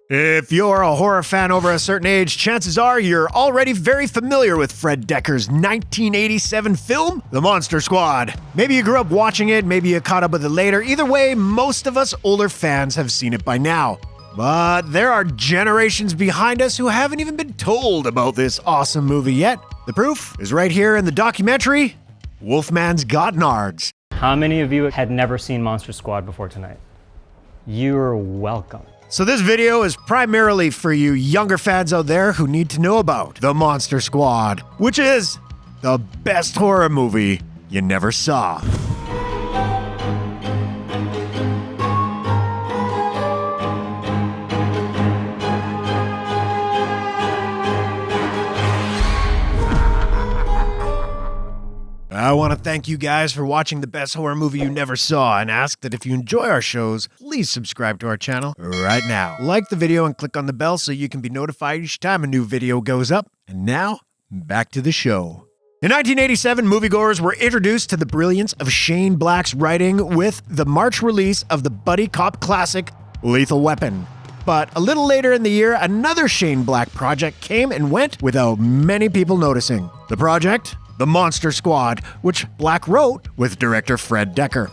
If you're a horror fan over a certain age, chances are you're already very familiar with Fred Dekker's 1987 film, The Monster Squad. Maybe you grew up watching it, maybe you caught up with it later. Either way, most of us older fans have seen it by now. But there are generations behind us who haven't even been told about this awesome movie yet. The proof is right here in the documentary, WOLFMAN'S GOT NARDS. How many of you had never seen Monster Squad before tonight? You're welcome. So this video is primarily for you younger fans out there who need to know about The Monster Squad, which is the best horror movie you never saw. I want to thank you guys for watching the best horror movie you never saw and ask that if you enjoy our shows, please subscribe to our channel right now. Like the video and click on the bell so you can be notified each time a new video goes up. And now, back to the show. In 1987, moviegoers were introduced to the brilliance of Shane Black's writing with the March release of the buddy cop classic, Lethal Weapon. But a little later in the year, another Shane Black project came and went without many people noticing. The project? The Monster Squad, which Black wrote with director Fred Dekker.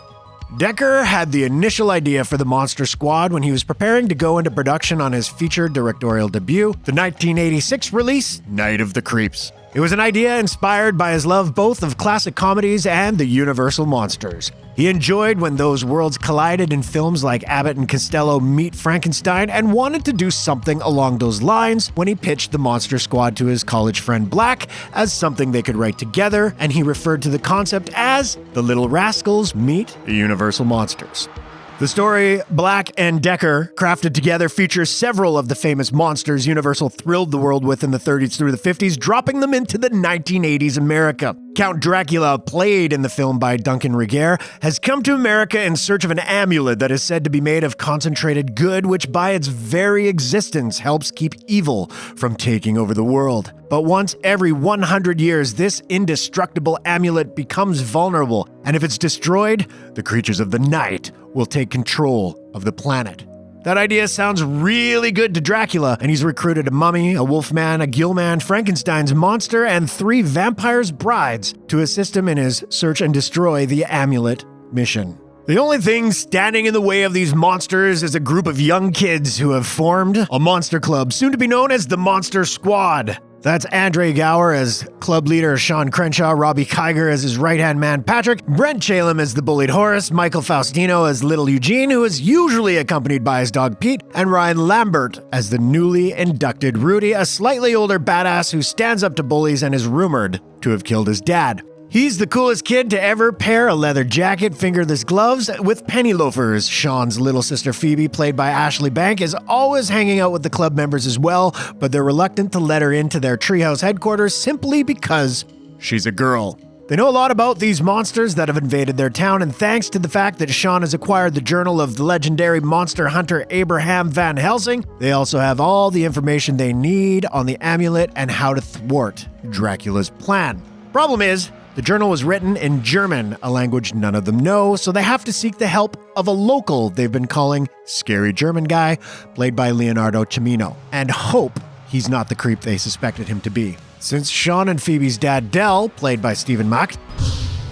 Dekker had the initial idea for the Monster Squad when he was preparing to go into production on his feature directorial debut, the 1986 release, Night of the Creeps. It was an idea inspired by his love both of classic comedies and the Universal monsters. He enjoyed when those worlds collided in films like Abbott and Costello Meet Frankenstein and wanted to do something along those lines when he pitched the Monster Squad to his college friend Black as something they could write together, and he referred to the concept as The Little Rascals Meet the Universal Monsters. The story Black and Dekker crafted together features several of the famous monsters Universal thrilled the world with in the 30s through the 50s, dropping them into the 1980s America. Count Dracula, played in the film by Duncan Regehr, has come to America in search of an amulet that is said to be made of concentrated good, which by its very existence helps keep evil from taking over the world. But once every 100 years, this indestructible amulet becomes vulnerable, and if it's destroyed, the creatures of the night will take control of the planet. That idea sounds really good to Dracula, and he's recruited a mummy, a wolfman, a gillman, Frankenstein's monster, and 3 vampires' brides to assist him in his search and destroy the amulet mission. The only thing standing in the way of these monsters is a group of young kids who have formed a monster club, soon to be known as the Monster Squad. That's Andre Gower as club leader Shawn Crenshaw, Robbie Kiger as his right-hand man Patrick, Brent Chalem as the bullied Horace, Michael Faustino as little Eugene, who is usually accompanied by his dog Pete, and Ryan Lambert as the newly inducted Rudy, a slightly older badass who stands up to bullies and is rumored to have killed his dad. He's the coolest kid to ever pair a leather jacket, fingerless gloves with penny loafers. Shawn's little sister Phoebe, played by Ashley Bank, is always hanging out with the club members as well, but they're reluctant to let her into their treehouse headquarters simply because she's a girl. They know a lot about these monsters that have invaded their town, and thanks to the fact that Shawn has acquired the journal of the legendary monster hunter Abraham Van Helsing, they also have all the information they need on the amulet and how to thwart Dracula's plan. Problem is, the journal was written in German, a language none of them know, so they have to seek the help of a local they've been calling Scary German Guy, played by Leonardo Cimino, and hope he's not the creep they suspected him to be. Since Shawn and Phoebe's dad Dell, played by Stephen Mack,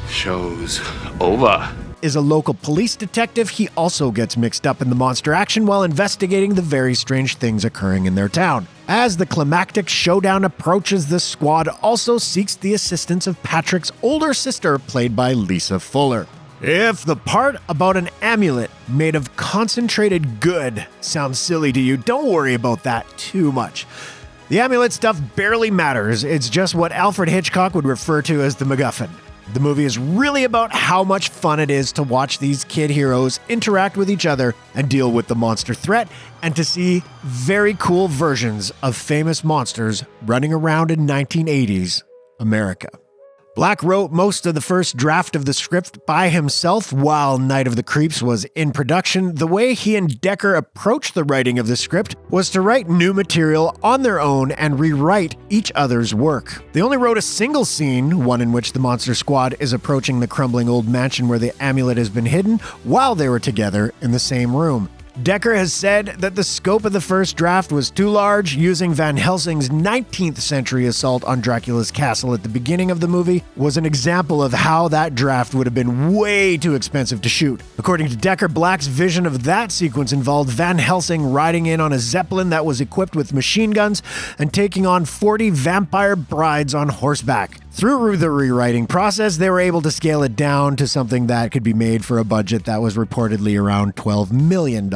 show's over, is a local police detective, he also gets mixed up in the monster action while investigating the very strange things occurring in their town. As the climactic showdown approaches, the squad also seeks the assistance of Patrick's older sister, played by Lisa Fuller. If the part about an amulet made of concentrated good sounds silly to you, don't worry about that too much. The amulet stuff barely matters, it's just what Alfred Hitchcock would refer to as the MacGuffin. The movie is really about how much fun it is to watch these kid heroes interact with each other and deal with the monster threat, and to see very cool versions of famous monsters running around in 1980s America. Black wrote most of the first draft of the script by himself while Night of the Creeps was in production. The way he and Dekker approached the writing of the script was to write new material on their own and rewrite each other's work. They only wrote a single scene, one in which the Monster Squad is approaching the crumbling old mansion where the amulet has been hidden, while they were together in the same room. Dekker has said that the scope of the first draft was too large. Using Van Helsing's 19th century assault on Dracula's castle at the beginning of the movie was an example of how that draft would have been way too expensive to shoot. According to Dekker, Black's vision of that sequence involved Van Helsing riding in on a zeppelin that was equipped with machine guns and taking on 40 vampire brides on horseback. Through the rewriting process, they were able to scale it down to something that could be made for a budget that was reportedly around $12 million.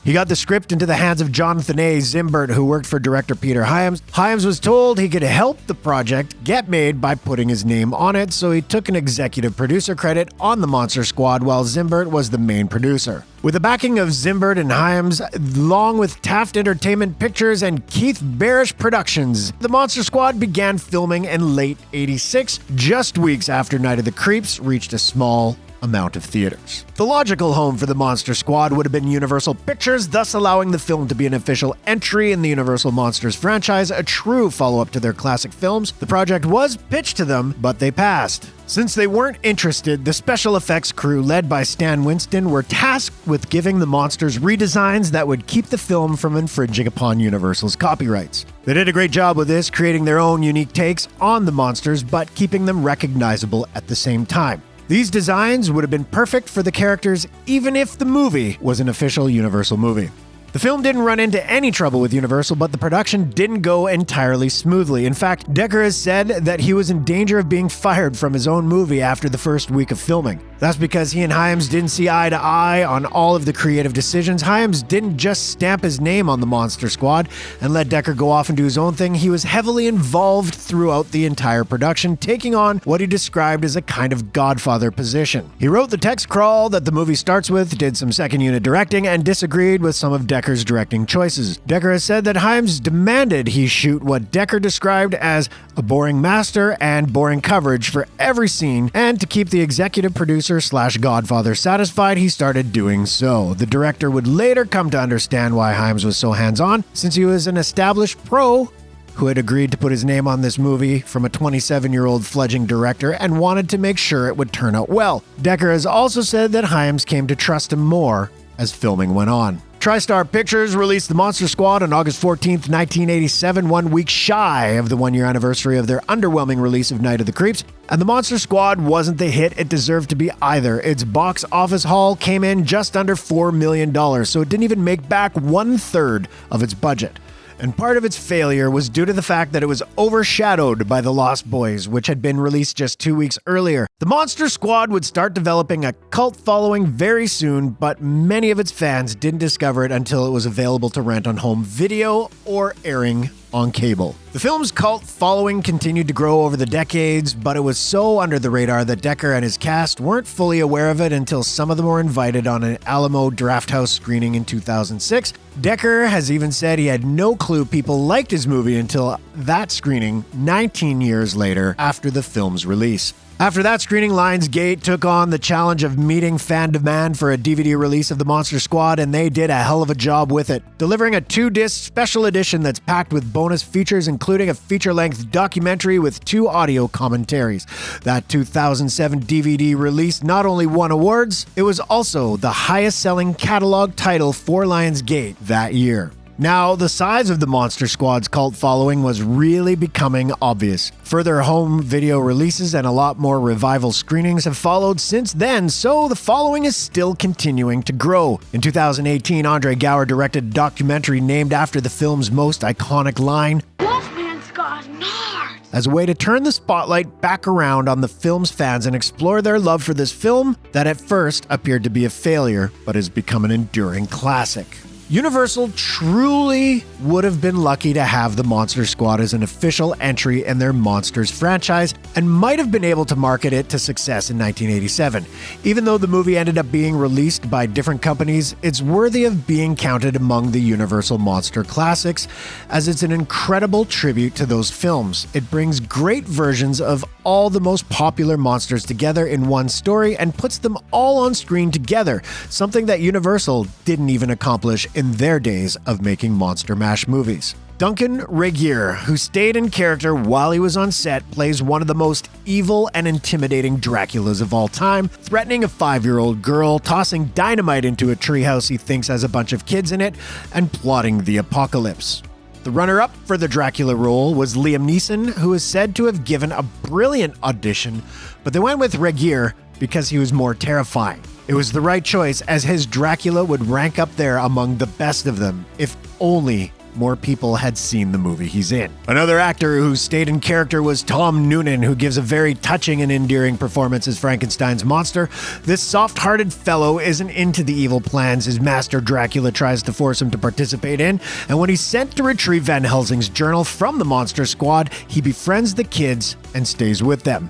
He got the script into the hands of Jonathan A. Zimbert, who worked for director Peter Hyams. Hyams was told he could help the project get made by putting his name on it, so he took an executive producer credit on the Monster Squad while Zimbert was the main producer. With the backing of Zimbert and Hyams, along with Taft Entertainment Pictures and Keith Barish Productions, the Monster Squad began filming in late '86, just weeks after Night of the Creeps reached a small amount of theaters. The logical home for the Monster Squad would have been Universal Pictures, thus allowing the film to be an official entry in the Universal Monsters franchise, a true follow-up to their classic films. The project was pitched to them, but they passed. Since they weren't interested, the special effects crew, led by Stan Winston, were tasked with giving the monsters redesigns that would keep the film from infringing upon Universal's copyrights. They did a great job with this, creating their own unique takes on the monsters, but keeping them recognizable at the same time. These designs would have been perfect for the characters even if the movie was an official Universal movie. The film didn't run into any trouble with Universal, but the production didn't go entirely smoothly. In fact, Dekker has said that he was in danger of being fired from his own movie after the first week of filming. That's because he and Hyams didn't see eye to eye on all of the creative decisions. Hyams didn't just stamp his name on the Monster Squad and let Dekker go off and do his own thing. He was heavily involved throughout the entire production, taking on what he described as a kind of godfather position. He wrote the text crawl that the movie starts with, did some second unit directing, and disagreed with some of Dekker's directing choices. Dekker has said that Hyams demanded he shoot what Dekker described as a boring master and boring coverage for every scene, and to keep the executive producer/godfather satisfied, he started doing so. The director would later come to understand why Hyams was so hands-on, since he was an established pro who had agreed to put his name on this movie from a 27-year-old fledgling director and wanted to make sure it would turn out well. Dekker has also said that Hyams came to trust him more as filming went on. TriStar Pictures released The Monster Squad on August 14th, 1987, 1 week shy of the one-year anniversary of their underwhelming release of Night of the Creeps. And The Monster Squad wasn't the hit it deserved to be either. Its box office haul came in just under $4 million, so it didn't even make back 1/3 of its budget. And part of its failure was due to the fact that it was overshadowed by The Lost Boys, which had been released just 2 weeks earlier. The Monster Squad would start developing a cult following very soon, but many of its fans didn't discover it until it was available to rent on home video or airing on cable. The film's cult following continued to grow over the decades, but it was so under the radar that Dekker and his cast weren't fully aware of it until some of them were invited on an Alamo Drafthouse screening in 2006. Dekker has even said he had no clue people liked his movie until that screening 19 years later after the film's release. After that screening, Lionsgate took on the challenge of meeting fan demand for a DVD release of The Monster Squad, and they did a hell of a job with it, delivering a 2-disc special edition that's packed with bonus features, including a feature-length documentary with 2 audio commentaries. That 2007 DVD release not only won awards, it was also the highest-selling catalog title for Lionsgate that year. Now, the size of the Monster Squad's cult following was really becoming obvious. Further home video releases and a lot more revival screenings have followed since then, so the following is still continuing to grow. In 2018, Andre Gower directed a documentary named after the film's most iconic line, WOLFMAN'S GOT NARDS! as a way to turn the spotlight back around on the film's fans and explore their love for this film that at first appeared to be a failure, but has become an enduring classic. Universal truly would have been lucky to have The Monster Squad as an official entry in their Monsters franchise and might have been able to market it to success in 1987. Even though the movie ended up being released by different companies, it's worthy of being counted among the Universal Monster classics, as it's an incredible tribute to those films. It brings great versions of all the most popular monsters together in one story and puts them all on screen together, something that Universal didn't even accomplish in their days of making Monster Mash movies. Duncan Regier, who stayed in character while he was on set, plays one of the most evil and intimidating Draculas of all time, threatening a 5-year-old girl, tossing dynamite into a treehouse he thinks has a bunch of kids in it, and plotting the apocalypse. The runner-up for the Dracula role was Liam Neeson, who is said to have given a brilliant audition, but they went with Regier because he was more terrifying. It was the right choice, as his Dracula would rank up there among the best of them, if only more people had seen the movie he's in. Another actor who stayed in character was Tom Noonan, who gives a very touching and endearing performance as Frankenstein's monster. This soft-hearted fellow isn't into the evil plans his master Dracula tries to force him to participate in, and when he's sent to retrieve Van Helsing's journal from the Monster Squad, he befriends the kids and stays with them.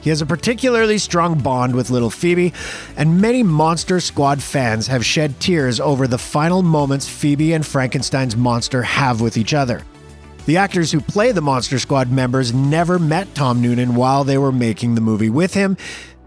He has a particularly strong bond with little Phoebe, and many Monster Squad fans have shed tears over the final moments Phoebe and Frankenstein's monster have with each other. The actors who play the Monster Squad members never met Tom Noonan while they were making the movie with him.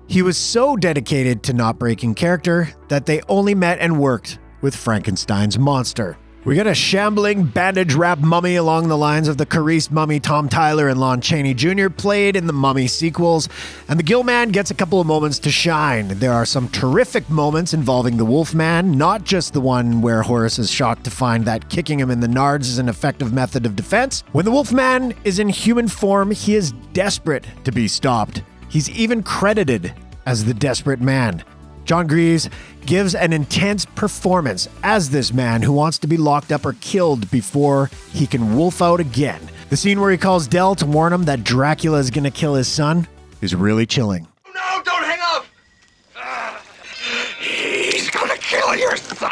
He was so dedicated to not breaking character that they only met and worked with Frankenstein's monster. We got a shambling, bandage-wrapped mummy along the lines of the Carice mummy Tom Tyler and Lon Chaney Jr. played in the Mummy sequels, and the Gill Man gets a couple of moments to shine. There are some terrific moments involving the Wolfman, not just the one where Horace is shocked to find that kicking him in the nards is an effective method of defense. When the Wolfman is in human form, he is desperate to be stopped. He's even credited as the Desperate Man. John Greaves gives an intense performance as this man who wants to be locked up or killed before he can wolf out again. The scene where he calls Del to warn him that Dracula is going to kill his son is really chilling. No, don't hang up! He's gonna kill your son!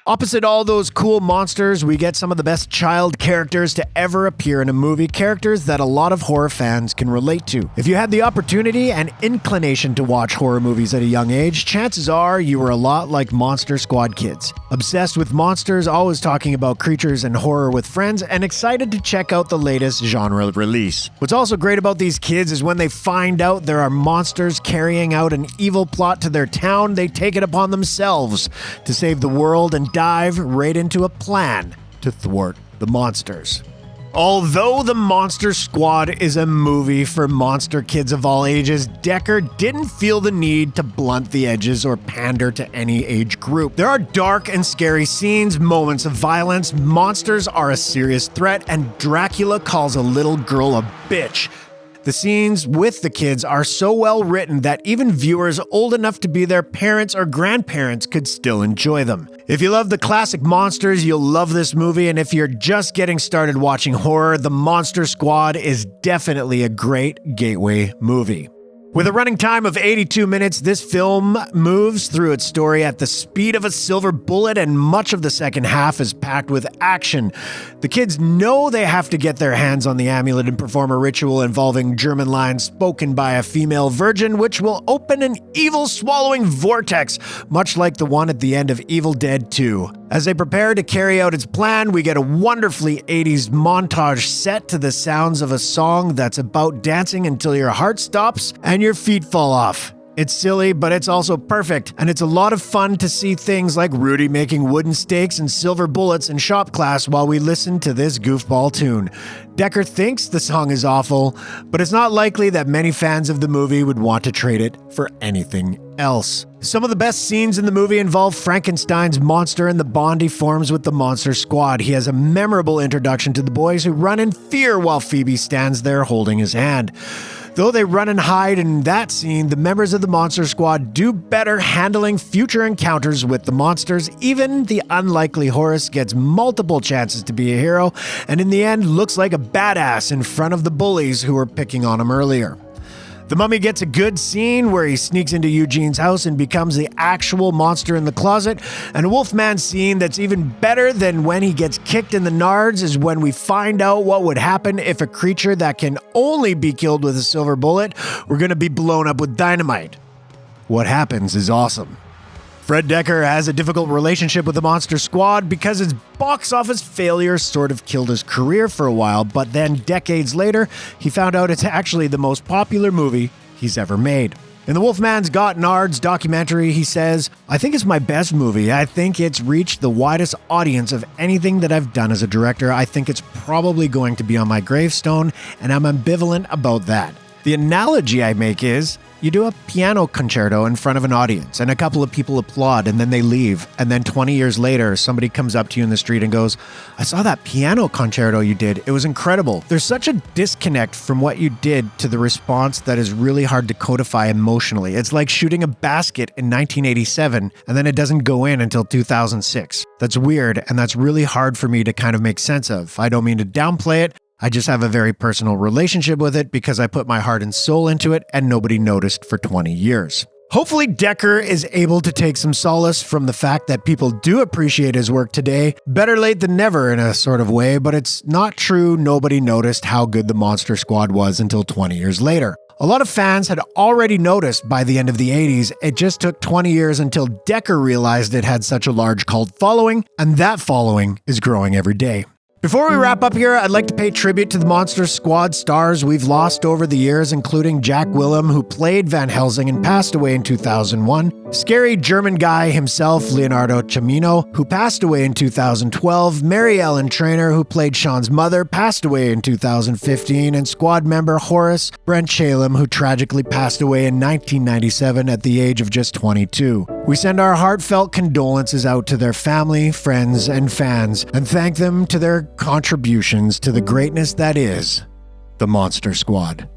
Opposite all those cool monsters, we get some of the best child characters to ever appear in a movie, characters that a lot of horror fans can relate to. If you had the opportunity and inclination to watch horror movies at a young age, chances are you were a lot like Monster Squad kids. Obsessed with monsters, always talking about creatures and horror with friends, and excited to check out the latest genre release. What's also great about these kids is when they find out there are monsters carrying out an evil plot to their town, they take it upon themselves to save the world and dive right into a plan to thwart the monsters. Although The Monster Squad is a movie for monster kids of all ages, Dekker didn't feel the need to blunt the edges or pander to any age group. There are dark and scary scenes, moments of violence, monsters are a serious threat, and Dracula calls a little girl a bitch. The scenes with the kids are so well written that even viewers old enough to be their parents or grandparents could still enjoy them. If you love the classic monsters, you'll love this movie, and if you're just getting started watching horror, The Monster Squad is definitely a great gateway movie. With a running time of 82 minutes, this film moves through its story at the speed of a silver bullet, and much of the second half is packed with action. The kids know they have to get their hands on the amulet and perform a ritual involving German lines spoken by a female virgin, which will open an evil-swallowing vortex, much like the one at the end of Evil Dead 2. As they prepare to carry out its plan, we get a wonderfully 80s montage set to the sounds of a song that's about dancing until your heart stops and your feet fall off. It's silly, but it's also perfect, and it's a lot of fun to see things like Rudy making wooden stakes and silver bullets in shop class while we listen to this goofball tune. Dekker thinks the song is awful, but it's not likely that many fans of the movie would want to trade it for anything else. Some of the best scenes in the movie involve Frankenstein's monster and the bond he forms with the Monster Squad. He has a memorable introduction to the boys who run in fear while Phoebe stands there holding his hand. Though they run and hide in that scene, the members of the Monster Squad do better handling future encounters with the monsters. Even the unlikely Horace gets multiple chances to be a hero, and in the end looks like a badass in front of the bullies who were picking on him earlier. The Mummy gets a good scene where he sneaks into Eugene's house and becomes the actual monster in the closet, and a Wolfman scene that's even better than when he gets kicked in the nards is when we find out what would happen if a creature that can only be killed with a silver bullet were going to be blown up with dynamite. What happens is awesome. Fred Dekker has a difficult relationship with the Monster Squad because his box office failure sort of killed his career for a while, but then decades later, he found out it's actually the most popular movie he's ever made. In the Wolfman's Got Nards documentary, he says, "I think it's my best movie. I think it's reached the widest audience of anything that I've done as a director. I think it's probably going to be on my gravestone, and I'm ambivalent about that." The analogy I make is, you do a piano concerto in front of an audience, and a couple of people applaud, and then they leave. And then 20 years later, somebody comes up to you in the street and goes, "I saw that piano concerto you did. It was incredible." There's such a disconnect from what you did to the response that is really hard to codify emotionally. It's like shooting a basket in 1987, and then it doesn't go in until 2006. That's weird, and that's really hard for me to kind of make sense of. I don't mean to downplay it. I just have a very personal relationship with it because I put my heart and soul into it and nobody noticed for 20 years. Hopefully Dekker is able to take some solace from the fact that people do appreciate his work today. Better late than never in a sort of way, but it's not true nobody noticed how good the Monster Squad was until 20 years later. A lot of fans had already noticed by the end of the 80s, it just took 20 years until Dekker realized it had such a large cult following, and that following is growing every day. Before we wrap up here, I'd like to pay tribute to the Monster Squad stars we've lost over the years, including Jack Willem, who played Van Helsing and passed away in 2001, scary German guy himself, Leonardo Cimino, who passed away in 2012, Mary Ellen Trainor, who played Shawn's mother, passed away in 2015, and squad member Horace Brent Chalem, who tragically passed away in 1997 at the age of just 22. We send our heartfelt condolences out to their family, friends, and fans, and thank them to their contributions to the greatness that is the Monster Squad.